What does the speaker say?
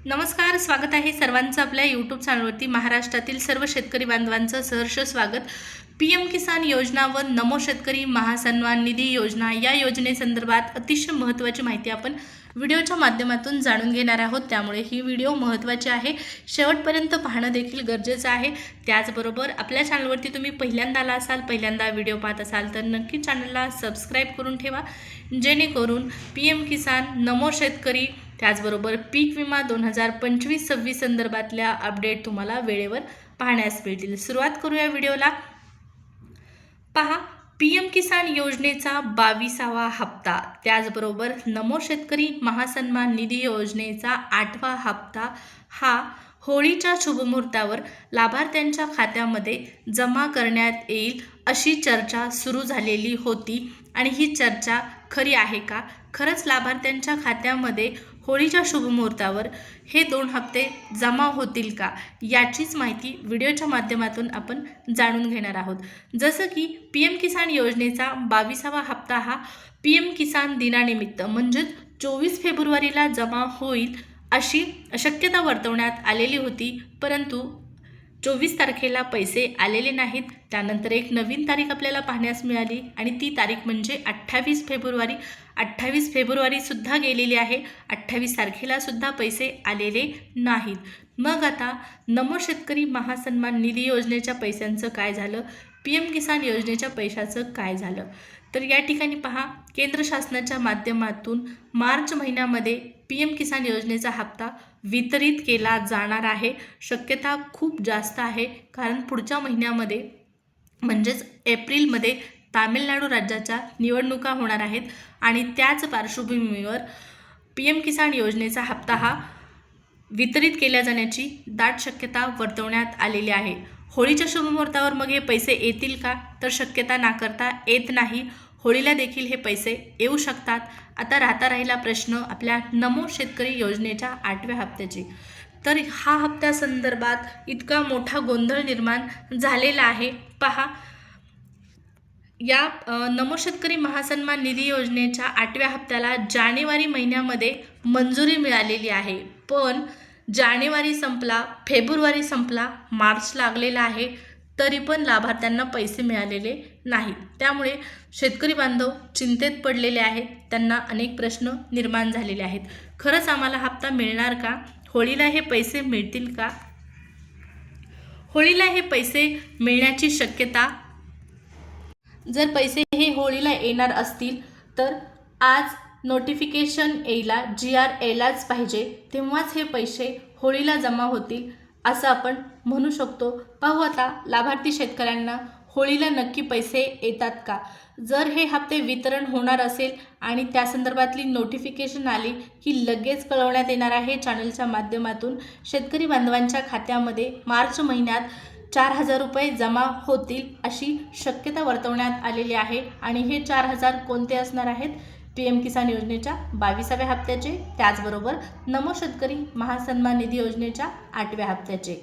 नमस्कार, स्वागत आहे सर्वांचं आपल्या यूट्यूब चॅनलवरती। महाराष्ट्रातील सर्व शेतकरी बांधवांचं सहर्ष स्वागत। PM किसान योजना व नमो शेतकरी महासन्मान निधी योजना या योजनेसंदर्भात अतिशय महत्त्वाची माहिती आपण व्हिडिओच्या माध्यमातून जाणून घेणार आहोत। त्यामुळे ही व्हिडिओ महत्त्वाची आहे, शेवटपर्यंत पाहणं देखील गरजेचं आहे। त्याचबरोबर आपल्या चॅनलवरती तुम्ही पहिल्यांदा आला असाल, पहिल्यांदा व्हिडिओ पाहत असाल तर नक्की चॅनलला सबस्क्राईब करून ठेवा, जेणेकरून PM किसान नमो शेतकरी त्याचबरोबर पीक विमा 2025-26 संदर्भातल्या अपडेट तुम्हाला वेळेवर पाहण्यास मिळतील। सुरुवात करूया व्हिडिओला। पहा, PM किसान योजनेचा 22वा हप्ता, त्याचबरोबर नमो शेतकरी महासन्मान निधी योजनेचा 8वा हप्ता हा होळीच्या शुभमुहूर्तावर लाभार्थ्यांच्या खात्यामध्ये जमा करण्यात येईल अशी चर्चा सुरू झालेली होती। आणि ही चर्चा खरी आहे का? खरंच लाभार्थ्यांच्या खात्यामध्ये होळीच्या शुभमुहूर्तावर हे 2 हप्ते जमा होतील का, याचीच माहिती व्हिडिओच्या माध्यमातून आपण जाणून घेणार आहोत। जसं की PM किसान योजनेचा 22वा हप्ता हा PM किसान दिनानिमित्त म्हणजेच 24 फेब्रुवारीला जमा होईल अशी शक्यता वर्तवण्यात आलेली होती, परंतु 24 तारखेला पैसे आलेले नाहीत। त्यानंतर एक नवीन तारीख आपल्याला पाहण्यास मिळाली आणि ती तारीख म्हणजे 28 फेब्रुवारी। 28 फेब्रुवारी सुद्धा गेलेली आहे, 28 तारखेला सुद्धा पैसे आलेले नाहीत। मग आता नमो शेतकरी महासन्मान निधी योजनेच्या पैशांचं काय झालं, PM किसान योजनेच्या पैशाचं काय झालं? तर या ठिकाणी पहा, केंद्र शासनाच्या माध्यमातून मार्च महिन्यामध्ये PM किसान योजनेचा हप्ता वितरित केला जाणार आहे। शक्यता खूप जास्त आहे, कारण पुढच्या महिन्यामध्ये म्हणजेच एप्रिलमध्ये तामिळनाडू राज्याच्या निवडणुका होणार आहेत आणि त्याच पार्श्वभूमीवर PM किसान योजनेचा हप्ता हा वितरित केला जाण्याची दाट शक्यता वर्तवण्यात आलेली आहे। होळीच्या शुभमुहूर्तावर मग हे पैसे येतील का? तर शक्यता नाकारता येत नाही। होळीला देखील हे पैसे येऊ शकतात। आता राहिला प्रश्न आपल्या नमो शेतकरी योजनेच्या 8व्या हप्त्याची। तर हा हप्त्यासंदर्भात इतका मोठा गोंधळ निर्माण झालेला आहे। पहा, या नमो शेतकरी महासन्मान निधी योजनेच्या 8व्या हप्त्याला जानेवारी महिन्यामध्ये मंजुरी मिळालेली आहे, पण जानेवारी संपला, फेब्रुवारी संपला, मार्च लागलेला आहे, तरी पण लाभार्थ्यांना पैसे मिळालेले नाहीत। त्यामुळे शेतकरी बांधव चिंतेत पडलेले आहेत, त्यांना अनेक प्रश्न निर्माण झालेले आहेत। खरंच आम्हाला हप्ता मिळणार का? होळीला हे पैसे मिळतील का? होळीला हे पैसे मिळण्याची शक्यता, जर पैसे हे होळीला येणार असतील तर आज नोटिफिकेशन यायला, GR यायलाच पाहिजे, तेव्हाच हे पैसे होळीला जमा होतील असं आपण म्हणू शकतो। पाहू आता लाभार्थी शेतकऱ्यांना होळीला नक्की पैसे येतात का? जर हे हप्ते वितरण होणार असेल आणि त्या संदर्भातली नोटिफिकेशन आली की लगेच कळवण्यात येणार आहे चॅनलच्या माध्यमातून। शेतकरी बांधवांच्या खात्यामध्ये मार्च महिन्यात 4000 रुपये जमा होतील अशी शक्यता वर्तवण्यात आलेली आहे। आणि हे 4000 कोणते असणार आहेत? PM किसान योजनेच्या 22व्या हप्त्याचे, त्याचबरोबर नमो शेतकरी महासन्मान निधी योजनेच्या 8व्या हप्त्याचे।